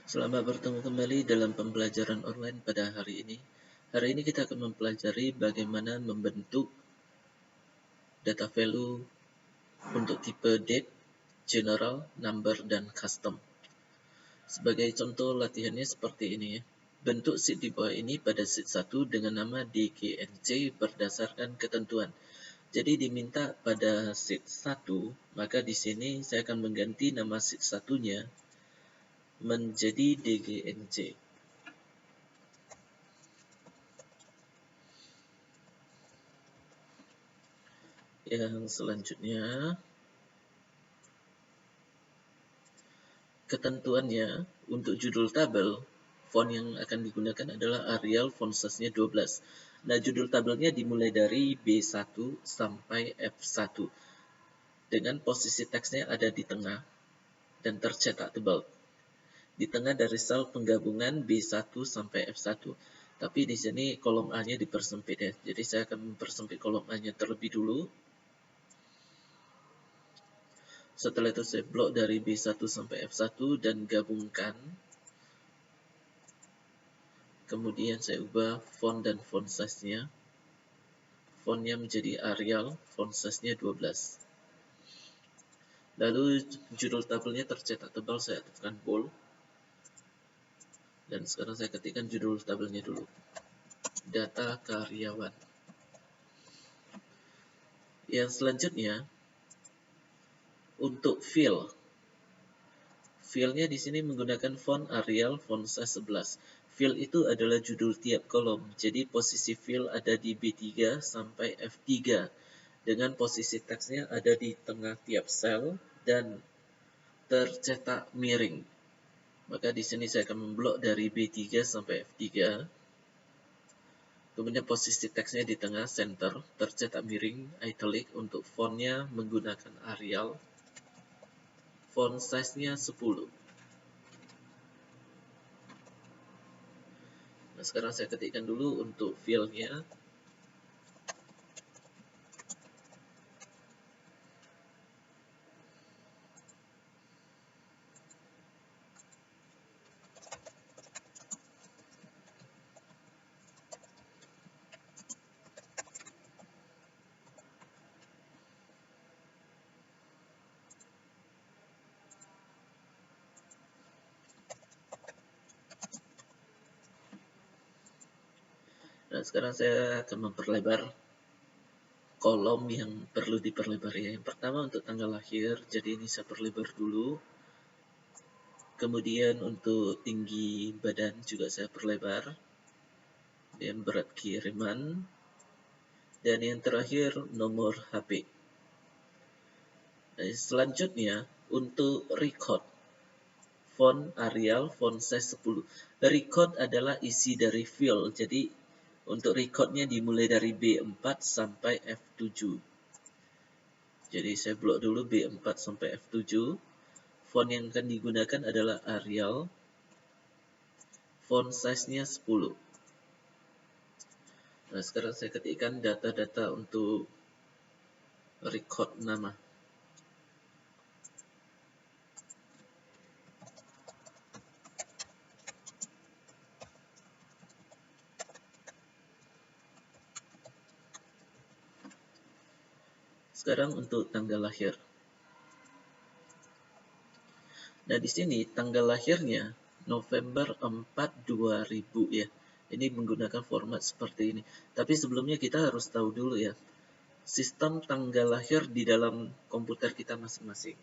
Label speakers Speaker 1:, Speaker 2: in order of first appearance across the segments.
Speaker 1: Selamat bertemu kembali dalam pembelajaran online pada hari ini. Hari ini kita akan mempelajari bagaimana membentuk data value untuk tipe date, general, number, dan custom. Sebagai contoh latihannya seperti ini ya. Bentuk sheet di bawah ini pada sheet 1 dengan nama DGNC berdasarkan ketentuan. Jadi diminta pada sheet 1, maka di sini saya akan mengganti nama sheet 1-nya menjadi DGNC. Yang selanjutnya, ketentuannya untuk judul tabel, font yang akan digunakan adalah Arial, font size-nya 12. Nah, judul tabelnya dimulai dari B1 sampai F1 dengan posisi teksnya ada di tengah dan tercetak tebal. Di tengah dari sel penggabungan B1 sampai F1. Tapi di sini kolom A-nya dipersempit ya. Jadi saya akan mempersempit kolom A-nya terlebih dulu. Setelah itu saya blok dari B1 sampai F1 dan gabungkan. Kemudian saya ubah font dan font size-nya. Fontnya menjadi Arial, font size-nya 12. Lalu judul tabelnya tercetak tebal, saya tekan bold. Dan sekarang saya ketikkan judul tabelnya dulu. Data karyawan. Yang selanjutnya, untuk fill. Fill-nya di sini menggunakan font Arial, font size 11. Fill itu adalah judul tiap kolom. Jadi posisi fill ada di B3 sampai F3 dengan posisi teksnya ada di tengah tiap sel dan tercetak miring. Maka di sini saya akan memblok dari B3 sampai F3. Kemudian posisi teksnya di tengah center, tercetak miring, italic. Untuk fontnya menggunakan Arial. Font size-nya 10. Nah, sekarang saya ketikkan dulu untuk fill-nya. Nah, sekarang saya akan memperlebar kolom yang perlu diperlebar ya. Yang pertama untuk tanggal lahir, jadi ini saya perlebar dulu. Kemudian untuk tinggi badan juga saya perlebar. Dan berat kiriman. Dan yang terakhir nomor HP. Nah, selanjutnya untuk record. Font Arial, font size 10. Record adalah isi dari fill. Jadi untuk recordnya dimulai dari B4 sampai F7. Jadi saya blok dulu B4 sampai F7. Font yang akan digunakan adalah Arial. Font size-nya 10. Nah, sekarang saya ketikkan data-data untuk record nama. Sekarang untuk tanggal lahir. Nah, di sini tanggal lahirnya November 4 2000 ya. Ini menggunakan format seperti ini. Tapi sebelumnya kita harus tahu dulu ya, sistem tanggal lahir di dalam komputer kita masing-masing.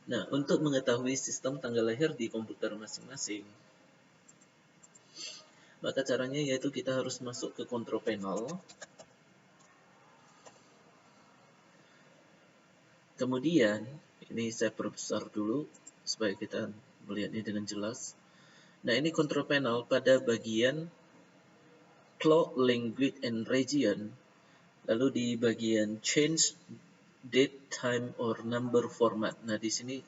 Speaker 1: Nah, untuk mengetahui sistem tanggal lahir di komputer masing-masing, maka caranya yaitu kita harus masuk ke control panel. Kemudian, ini saya perbesar dulu supaya kita melihatnya dengan jelas. Nah, ini control panel pada bagian clock, language, and region. Lalu di bagian change date, time, or number format. Nah, di sini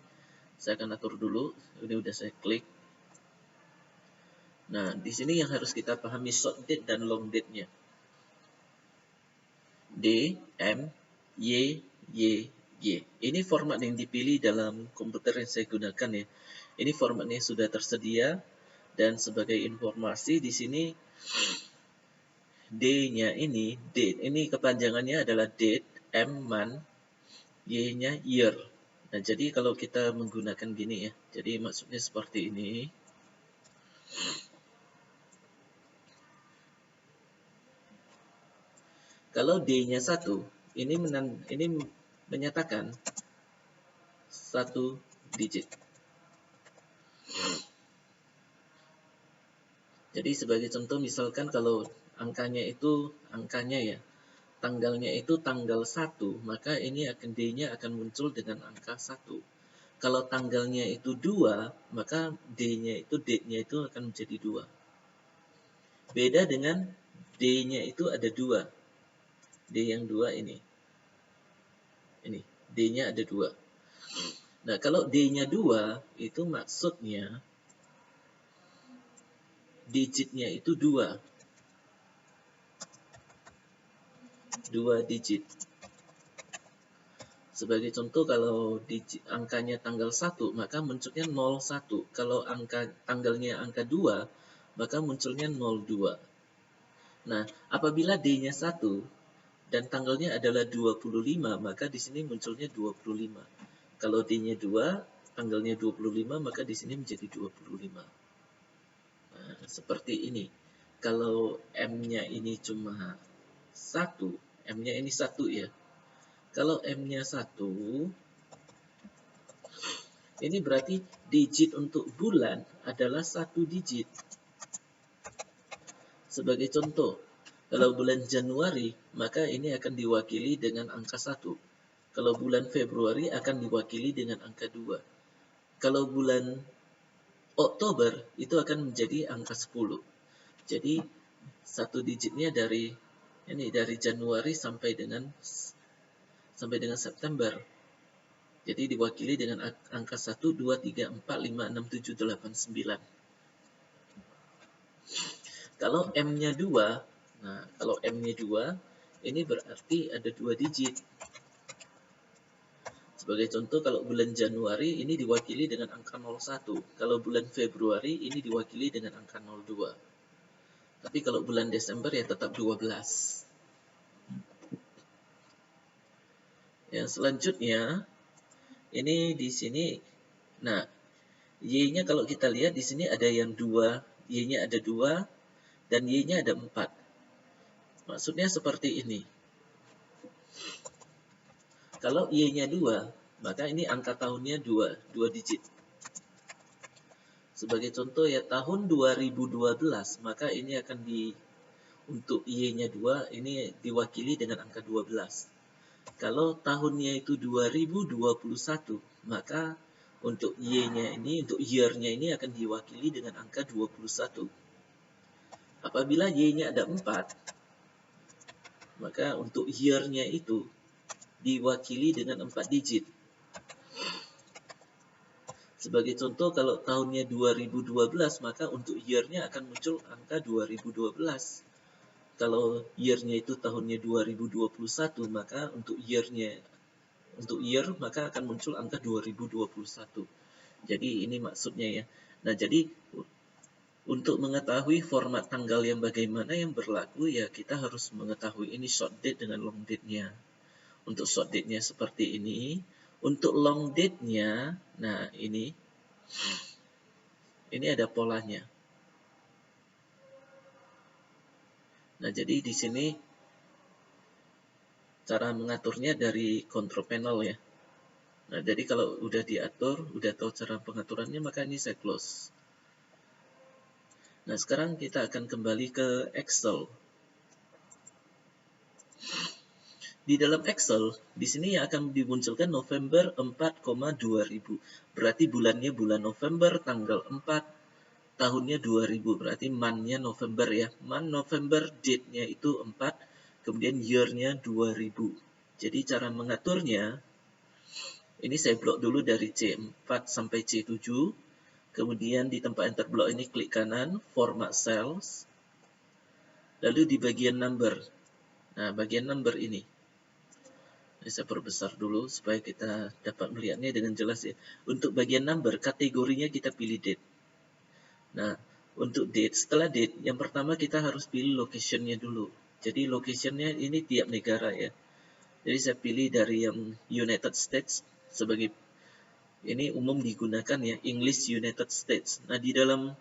Speaker 1: Saya akan atur dulu. Ini udah saya klik. Nah, di sini yang harus kita pahami short date dan long date-nya. D, M, Y, Y, Y. Ini format yang dipilih dalam komputer yang saya gunakan ya. Ini formatnya sudah tersedia, dan sebagai informasi di sini D-nya ini, date, ini kepanjangannya adalah date, M, month, Y-nya year. Nah, jadi kalau kita menggunakan gini ya, jadi maksudnya seperti ini. Kalau D-nya 1, ini menyatakan 1 digit. Jadi sebagai contoh, misalkan kalau angkanya ya, tanggalnya itu tanggal 1, maka ini D-nya akan muncul dengan angka 1. Kalau tanggalnya itu 2, maka D-nya itu, date-nya itu akan menjadi 2. Beda dengan D-nya itu ada 2. D yang 2 ini. Ini, D-nya ada 2. Nah, kalau D-nya 2, itu maksudnya digitnya itu 2. 2 digit. Sebagai contoh, kalau angkanya tanggal 1, maka munculnya 01. Kalau tanggalnya angka 2, maka munculnya 02. Nah, apabila D-nya 1 dan tanggalnya adalah 25, maka di sini munculnya 25. Kalau D-nya 2, tanggalnya 25, maka di sini menjadi 25. Nah, seperti ini. Kalau M-nya ini cuma 1, M-nya ini 1 ya. Kalau M-nya 1, ini berarti digit untuk bulan adalah 1 digit. Sebagai contoh, kalau bulan Januari, maka ini akan diwakili dengan angka 1. Kalau bulan Februari akan diwakili dengan angka 2. Kalau bulan Oktober, itu akan menjadi angka 10. Jadi, 1 digitnya dari Januari sampai dengan September. Jadi diwakili dengan angka 1, 2, 3, 4, 5, 6, 7, 8, 9. Kalau M-nya 2, nah kalau M-nya 2, ini berarti ada 2 digit. Sebagai contoh, kalau bulan Januari ini diwakili dengan angka 01. Kalau bulan Februari ini diwakili dengan angka 02. Tapi kalau bulan Desember ya tetap 12. Yang selanjutnya, ini di sini, nah, Y-nya kalau kita lihat di sini ada yang 2, Y-nya ada 2, dan Y-nya ada 4. Maksudnya seperti ini. Kalau Y-nya 2, maka ini angka tahunnya 2 digit. Sebagai contoh ya, tahun 2012, maka ini akan untuk Y-nya 2, ini diwakili dengan angka 12. Kalau tahunnya itu 2021, maka untuk Y-nya ini, untuk year-nya ini akan diwakili dengan angka 21. Apabila Y-nya ada 4, maka untuk year-nya itu diwakili dengan 4 digit. Sebagai contoh, kalau tahunnya 2012, maka untuk year-nya akan muncul angka 2012. Kalau year-nya itu tahunnya 2021, maka untuk year maka akan muncul angka 2021. Jadi ini maksudnya ya. Nah, jadi untuk mengetahui format tanggal yang bagaimana yang berlaku, ya kita harus mengetahui ini short date dengan long date-nya. Untuk short date-nya seperti ini. Untuk long date-nya, nah ini ada polanya. Nah, jadi di sini cara mengaturnya dari control panel ya. Nah, jadi kalau udah diatur, udah tahu cara pengaturannya, maka ini saya close. Nah, sekarang kita akan kembali ke Excel. Di dalam Excel, di sini akan dimunculkan November 4,2000. Berarti bulannya bulan November, tanggal 4, tahunnya 2000. Berarti month-nya November ya. Month November, date-nya itu 4, kemudian year-nya 2000. Jadi cara mengaturnya, Ini saya blok dulu dari C4 sampai C7. Kemudian di tempat enter block ini klik kanan, format cells. Lalu di bagian number. Nah, bagian number ini. Ini saya perbesar dulu supaya kita dapat melihatnya dengan jelas ya. Untuk bagian number, kategorinya kita pilih date. Nah, untuk date, setelah date, yang pertama kita harus pilih location-nya dulu. Jadi location-nya ini tiap negara ya. Jadi saya pilih dari yang United States sebagai ini umum digunakan ya, English United States. Nah, di dalam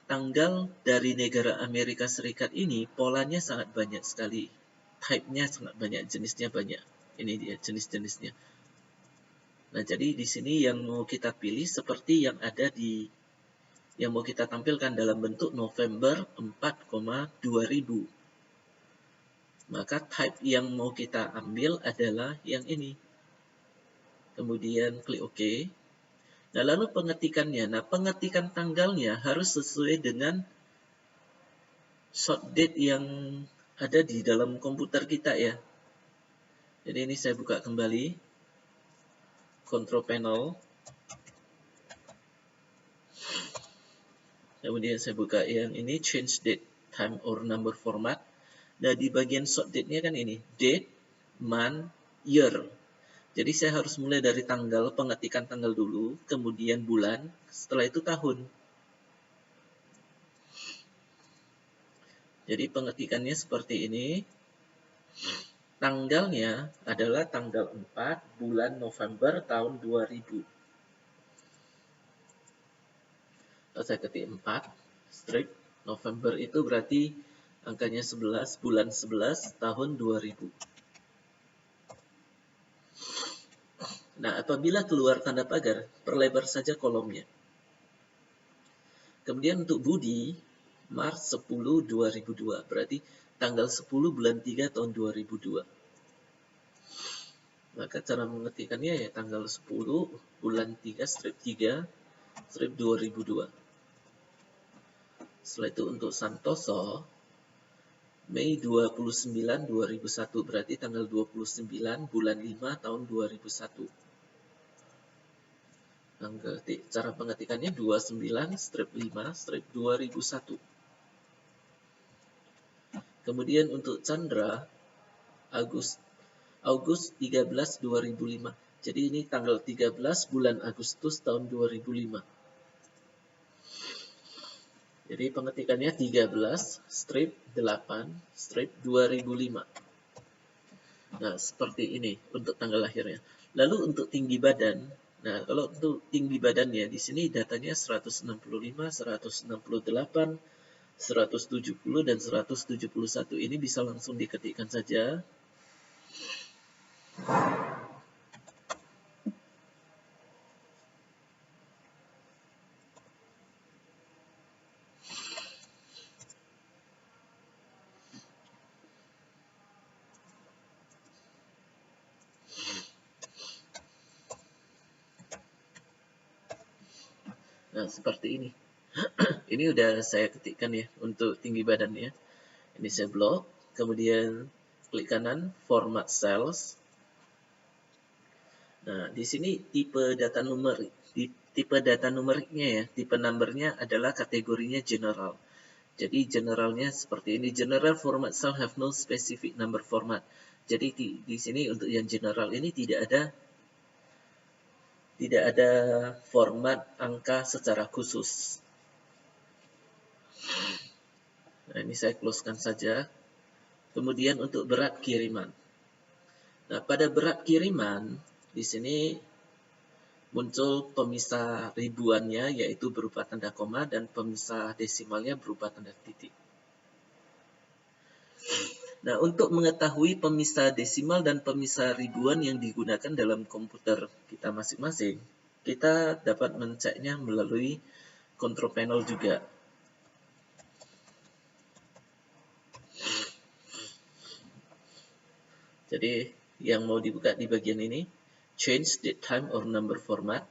Speaker 1: tanggal dari negara Amerika Serikat ini, polanya sangat banyak sekali. Type-nya sangat banyak, jenisnya banyak. Ini dia jenis-jenisnya. Nah, jadi di sini yang mau kita pilih seperti yang ada di yang mau kita tampilkan dalam bentuk November 4,2000. Maka type yang mau kita ambil adalah yang ini. Kemudian klik OK. Nah, lalu pengetikannya. Nah, pengetikan tanggalnya harus sesuai dengan short date yang ada di dalam komputer kita ya. Jadi ini saya buka kembali. Control panel. Kemudian saya buka yang ini, change date, time or number format. Nah, di bagian short date-nya kan ini, date, month, year. Jadi saya harus mulai dari tanggal, pengetikan tanggal dulu, kemudian bulan, setelah itu tahun. Jadi pengetikannya seperti ini. Tanggalnya adalah tanggal 4 bulan November tahun 2000. Kalau saya ketik 4, strip, November itu berarti angkanya 11, bulan 11 tahun 2000. Nah, apabila keluar tanda pagar, perlebar saja kolomnya. Kemudian untuk body, Maret 10 2002, berarti tanggal 10 bulan 3 tahun 2002. Maka cara mengetikkannya ya tanggal 10 bulan 3 strip 3 strip 2002. Setelah itu untuk Santoso, Mei 29 2001, berarti tanggal 29 bulan 5 tahun 2001. Cara pengetikannya 29 strip 5 strip 2001. Kemudian untuk Chandra, August 13 2005. Jadi ini tanggal 13 bulan Agustus tahun 2005. Jadi pengetikannya 13 strip 8 strip 2005. Nah, seperti ini untuk tanggal lahirnya. Lalu untuk tinggi badan, nah kalau untuk tinggi badannya di sini datanya 165, 168, 170 dan 171. Ini bisa langsung diketikkan saja. Nah, seperti ini. Ini udah saya ketikkan ya untuk tinggi badannya. Ini saya blok, kemudian klik kanan, format cells. Nah, di sini tipe data numeriknya ya, tipe numbernya adalah kategorinya general. Jadi generalnya seperti ini, general format cell have no specific number format. Jadi di sini untuk yang general ini tidak ada format angka secara khusus. Nah, ini saya closekan saja. Kemudian untuk berat kiriman. Nah, pada berat kiriman di sini muncul pemisah ribuannya yaitu berupa tanda koma dan pemisah desimalnya berupa tanda titik. Nah, untuk mengetahui pemisah desimal dan pemisah ribuan yang digunakan dalam komputer kita masing-masing, kita dapat menceknya melalui control panel juga. Jadi, yang mau dibuka di bagian ini, change date, time, or number format.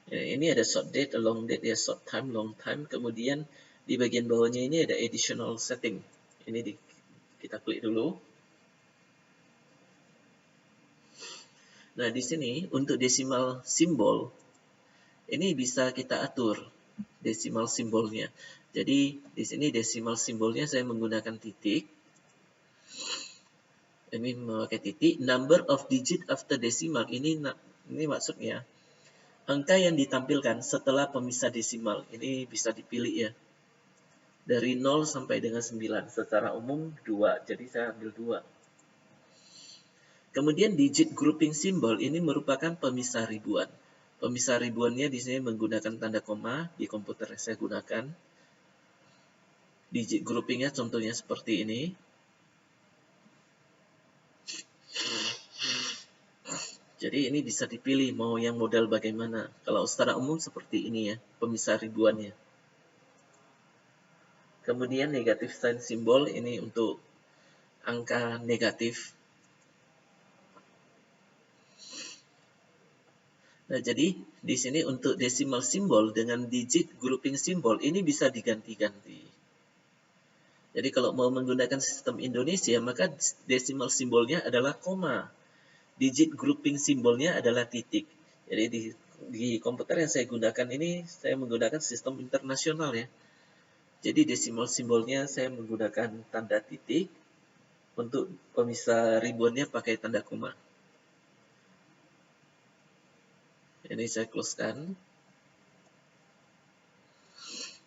Speaker 1: Ini ada short date, long date, ya short time, long time. Kemudian di bagian bawahnya ini ada additional setting. Ini kita klik dulu. Nah, di sini untuk desimal simbol, ini bisa kita atur desimal simbolnya. Jadi, di sini desimal simbolnya saya menggunakan titik. Ini memakai titik. Number of digit after decimal, ini maksudnya angka yang ditampilkan setelah pemisah desimal. Ini bisa dipilih ya. Dari 0 sampai dengan 9. Secara umum 2, jadi saya ambil 2. Kemudian digit grouping simbol ini merupakan pemisah ribuan. Pemisah ribuannya di sini menggunakan tanda koma, di komputer saya gunakan. Digit groupingnya contohnya seperti ini. Jadi ini bisa dipilih mau yang model bagaimana. Kalau secara umum seperti ini ya, pemisah ribuannya. Kemudian negatif sign simbol ini untuk angka negatif. Nah, jadi di sini untuk decimal simbol dengan digit grouping simbol ini bisa diganti-ganti. Jadi kalau mau menggunakan sistem Indonesia, maka decimal simbolnya adalah koma. Digit grouping simbolnya adalah titik. Jadi di komputer yang saya gunakan ini, saya menggunakan sistem internasional ya. Jadi desimal simbolnya saya menggunakan tanda titik, untuk pemisah ribuannya pakai tanda koma. Ini saya closekan.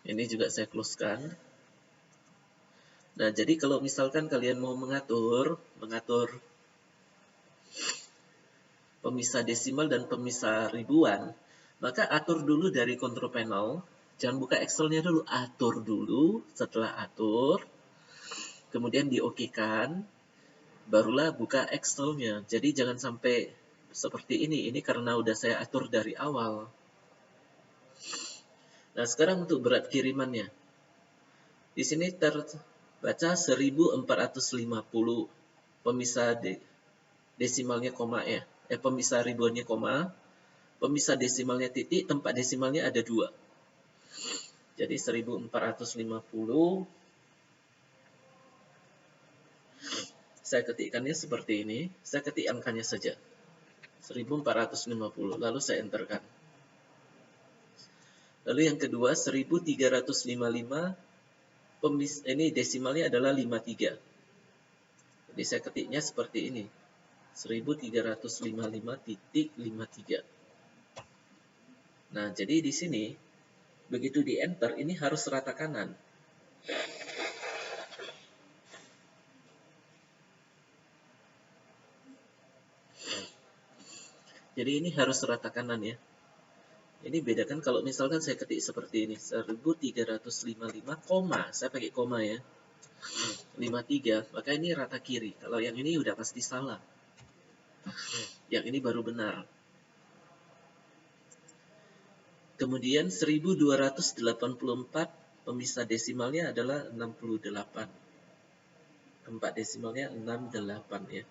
Speaker 1: Ini juga saya closekan. Nah, jadi kalau misalkan kalian mau mengatur pemisah desimal dan pemisah ribuan, maka atur dulu dari control panel. Jangan buka Excel-nya dulu, atur dulu. Setelah atur, kemudian di-OK-kan, barulah buka Excel-nya. Jadi jangan sampai seperti ini. Ini karena udah saya atur dari awal. Nah, sekarang untuk berat kirimannya. Di sini terbaca 1450. Pemisah desimalnya koma ya. Pemisah ribuannya koma. Pemisah desimalnya titik, tempat desimalnya ada 2. Jadi 1450. Saya ketikkannya seperti ini. Saya ketik angkanya saja. 1450. Lalu saya enterkan. Lalu yang kedua 1355. Ini desimalnya adalah 53. Jadi saya ketiknya seperti ini. 1355.53. Nah, jadi di sini begitu di enter ini harus rata kanan. Jadi ini harus rata kanan ya. Ini bedakan kalau misalkan saya ketik seperti ini 1355, saya pakai koma ya. 53, maka ini rata kiri. Kalau yang ini udah pasti salah. Yang ini baru benar. Kemudian 1284, pemisah desimalnya adalah 68. Tempat desimalnya 68 ya.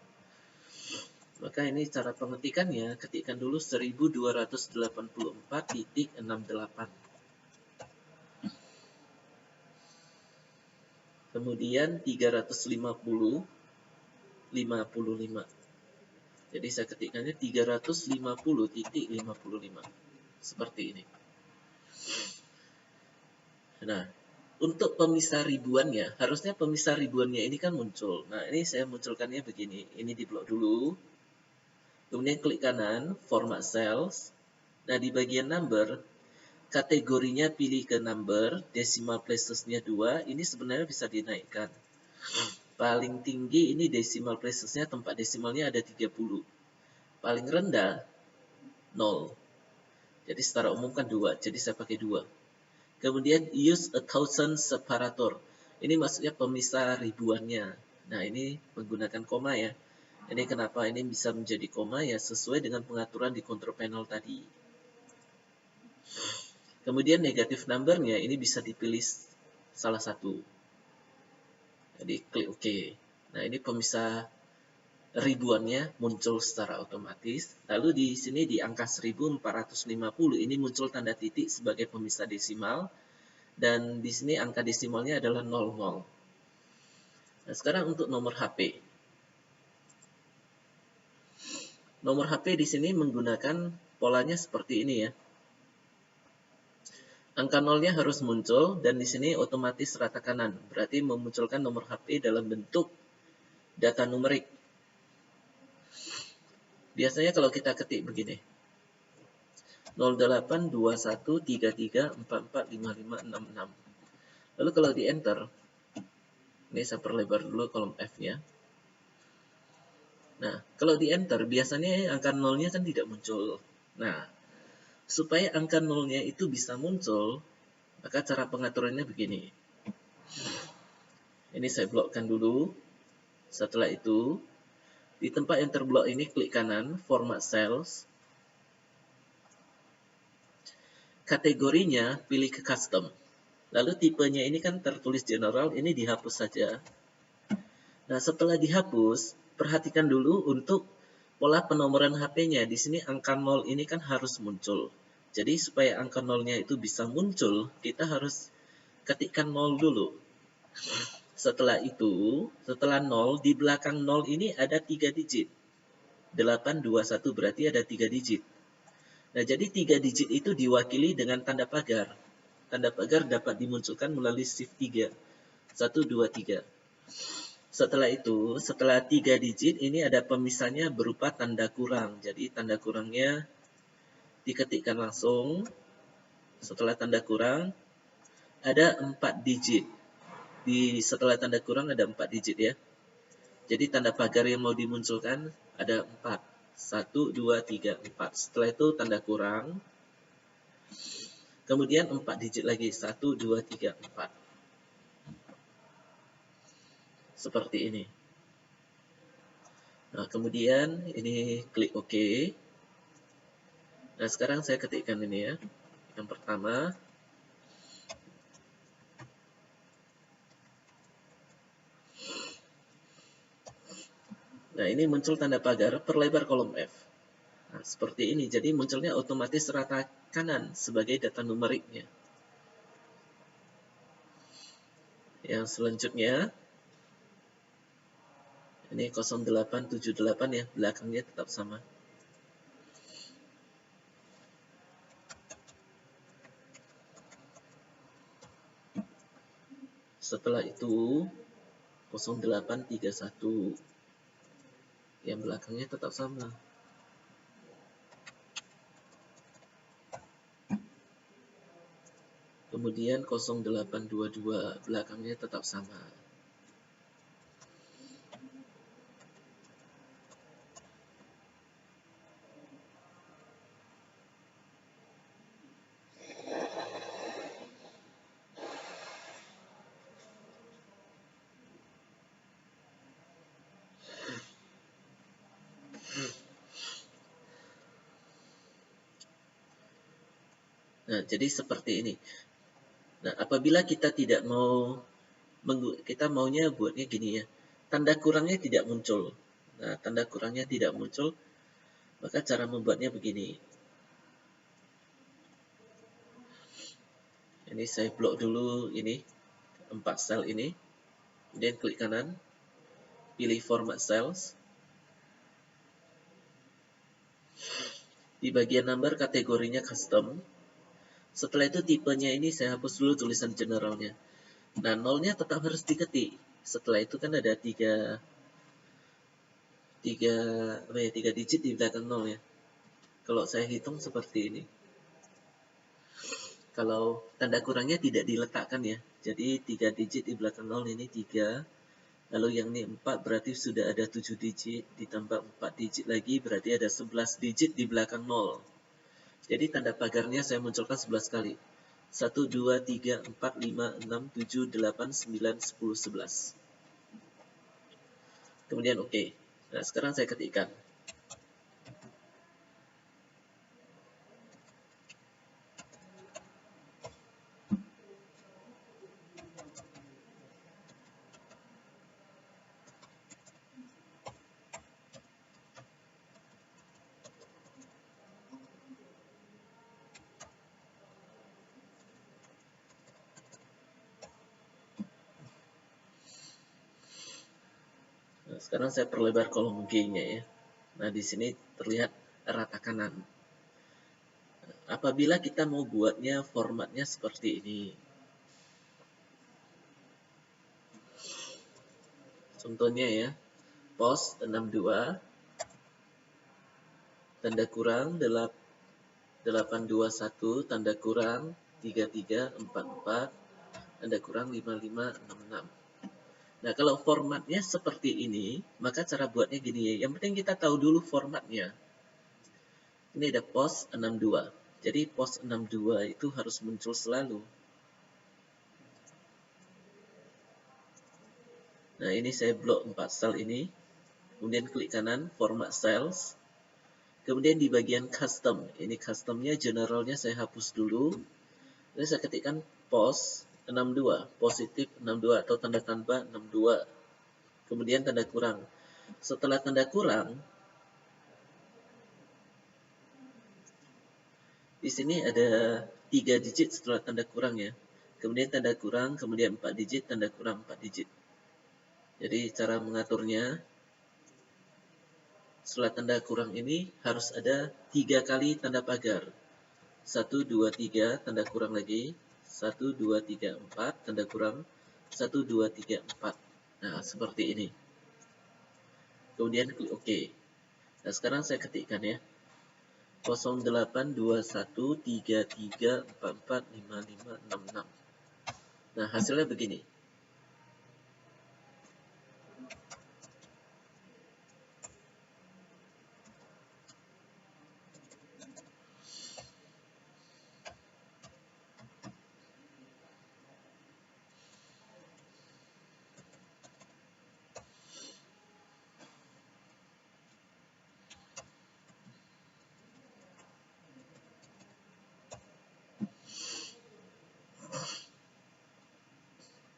Speaker 1: Maka ini cara pengetikannya, ketikkan dulu 1284.68. Kemudian 350, 55. Jadi saya ketikkannya 350.55. Seperti ini. Nah, untuk pemisah ribuannya, harusnya pemisah ribuannya ini kan muncul. Nah, ini saya munculkannya begini. Ini di blok dulu. Kemudian klik kanan, format cells. Nah, di bagian number, kategorinya pilih ke number, decimal placesnya 2, ini sebenarnya bisa dinaikkan. Paling tinggi ini decimal placesnya, tempat decimalnya ada 30. Paling rendah, 0. Jadi secara umum kan 2, jadi saya pakai 2. Kemudian use 1000 separator. Ini maksudnya pemisah ribuannya. Nah, ini menggunakan koma ya. Ini kenapa ini bisa menjadi koma ya, sesuai dengan pengaturan di control panel tadi. Kemudian negatif numbernya ini bisa dipilih salah satu. Jadi klik OK. Nah, ini pemisah ribuannya muncul secara otomatis. Lalu di sini di angka 1450 ini muncul tanda titik sebagai pemisah desimal. Dan di sini angka desimalnya adalah 00. Nah, sekarang untuk nomor HP. Nomor HP di sini menggunakan polanya seperti ini ya. Angka nolnya harus muncul dan di sini otomatis rata kanan. Berarti memunculkan nomor HP dalam bentuk data numerik. Biasanya kalau kita ketik begini. 082133445566. Lalu kalau di enter, ini saya perlebar dulu kolom F-nya. Nah, kalau di enter biasanya angka nolnya kan tidak muncul. Nah, supaya angka nolnya itu bisa muncul, maka cara pengaturannya begini. Ini saya blokkan dulu. Setelah itu, di tempat yang terblok ini klik kanan, format cells. Kategorinya pilih ke custom. Lalu tipenya ini kan tertulis general, ini dihapus saja. Nah, setelah dihapus, perhatikan dulu untuk pola penomoran HP-nya. Di sini angka 0 ini kan harus muncul. Jadi supaya angka 0-nya itu bisa muncul, kita harus ketikkan 0 dulu. Setelah itu, setelah 0, di belakang 0 ini ada 3 digit. 821 berarti ada 3 digit. Nah, jadi 3 digit itu diwakili dengan tanda pagar. Tanda pagar dapat dimunculkan melalui shift 3. 1, 2, 3. Setelah itu, setelah 3 digit, ini ada pemisahnya berupa tanda kurang. Jadi, tanda kurangnya diketikkan langsung. Setelah tanda kurang, ada 4 digit. Setelah tanda kurang ada 4 digit ya. Jadi, tanda pagar yang mau dimunculkan ada 4. 1, 2, 3, 4. Setelah itu, tanda kurang. Kemudian 4 digit lagi. 1, 2, 3, 4. Seperti ini. Nah, kemudian ini klik OK. Nah, sekarang saya ketikkan ini ya. Yang pertama. Nah, ini muncul tanda pagar perlebar kolom F. Nah, seperti ini. Jadi munculnya otomatis rata kanan sebagai data numeriknya. Yang selanjutnya, ini 0878 ya, belakangnya tetap sama. Setelah itu 0831 yang belakangnya tetap sama. Kemudian 0822 belakangnya tetap sama. Nah, jadi seperti ini. Nah, apabila kita tidak mau, kita maunya buatnya gini ya. Tanda kurangnya tidak muncul. Nah, tanda kurangnya tidak muncul, maka cara membuatnya begini. Ini saya blok dulu ini, 4 sel ini. Kemudian klik kanan, pilih format cells. Di bagian number kategorinya custom. Setelah itu tipenya ini saya hapus dulu tulisan generalnya. Nah, nolnya tetap harus diketik. Setelah itu kan ada 3 digit di belakang nol ya. Kalau saya hitung seperti ini. Kalau tanda kurangnya tidak diletakkan ya. Jadi 3 digit di belakang nol ini 3. Lalu yang ini 4 berarti sudah ada 7 digit. Ditambah 4 digit lagi berarti ada 11 digit di belakang nol. Jadi tanda pagarnya saya munculkan 11 kali. 1, 2, 3, 4, 5, 6, 7, 8, 9, 10, 11. Kemudian OK. Nah, sekarang saya ketikkan. Nah, sekarang saya perlebar kolom G-nya ya. Nah, di sini terlihat rata kanan. Apabila kita mau buatnya formatnya seperti ini. Contohnya ya, pos 62 tanda kurang 821 tanda kurang 3344 tanda kurang 5566. Nah, kalau formatnya seperti ini, maka cara buatnya gini ya. Yang penting kita tahu dulu formatnya. Ini ada pos 62. Jadi pos 62 itu harus muncul selalu. Nah, ini saya blok 4 sel ini. Kemudian klik kanan, format cells. Kemudian di bagian custom. Ini customnya, generalnya saya hapus dulu. Lalu saya ketikkan pos 62, positif 62 atau tanda tambah 62. Kemudian tanda kurang. Setelah tanda kurang, di sini ada 3 digit setelah tanda kurang ya. Kemudian tanda kurang, kemudian 4 digit, tanda kurang 4 digit. Jadi cara mengaturnya, setelah tanda kurang ini harus ada 3 kali tanda pagar. 1, 2, 3, tanda kurang lagi. 1, 2, 3, 4, tanda kurang. 1, 2, 3, 4. Nah, seperti ini. Kemudian klik OK. Nah, sekarang saya ketikkan ya. 082133445566. Nah, hasilnya begini.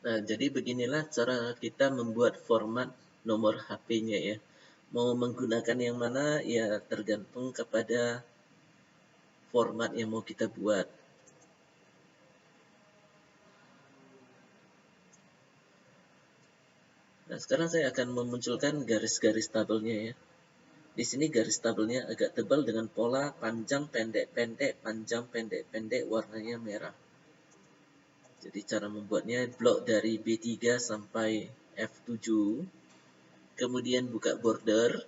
Speaker 1: Nah, jadi beginilah cara kita membuat format nomor HP-nya ya. Mau menggunakan yang mana ya tergantung kepada format yang mau kita buat. Nah, sekarang saya akan memunculkan garis-garis tabelnya ya. Di sini garis tabelnya agak tebal dengan pola panjang pendek-pendek, panjang pendek-pendek, warnanya merah. Jadi cara membuatnya blok dari B3 sampai F7. Kemudian buka border,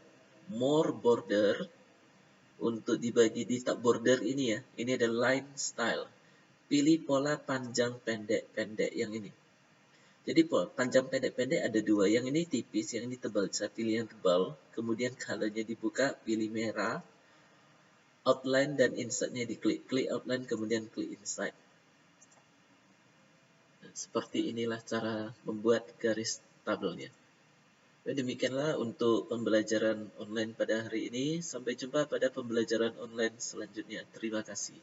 Speaker 1: more border. Untuk dibagi di tab border ini ya, ini ada line style. Pilih pola panjang pendek-pendek yang ini. Jadi panjang pendek-pendek ada dua, yang ini tipis, yang ini tebal. Saya pilih yang tebal, kemudian colornya dibuka, pilih merah, outline dan insertnya diklik. Klik outline, kemudian klik insert. Nah, seperti inilah cara membuat garis tabelnya. Dan demikianlah untuk pembelajaran online pada hari ini. Sampai jumpa pada pembelajaran online selanjutnya. Terima kasih.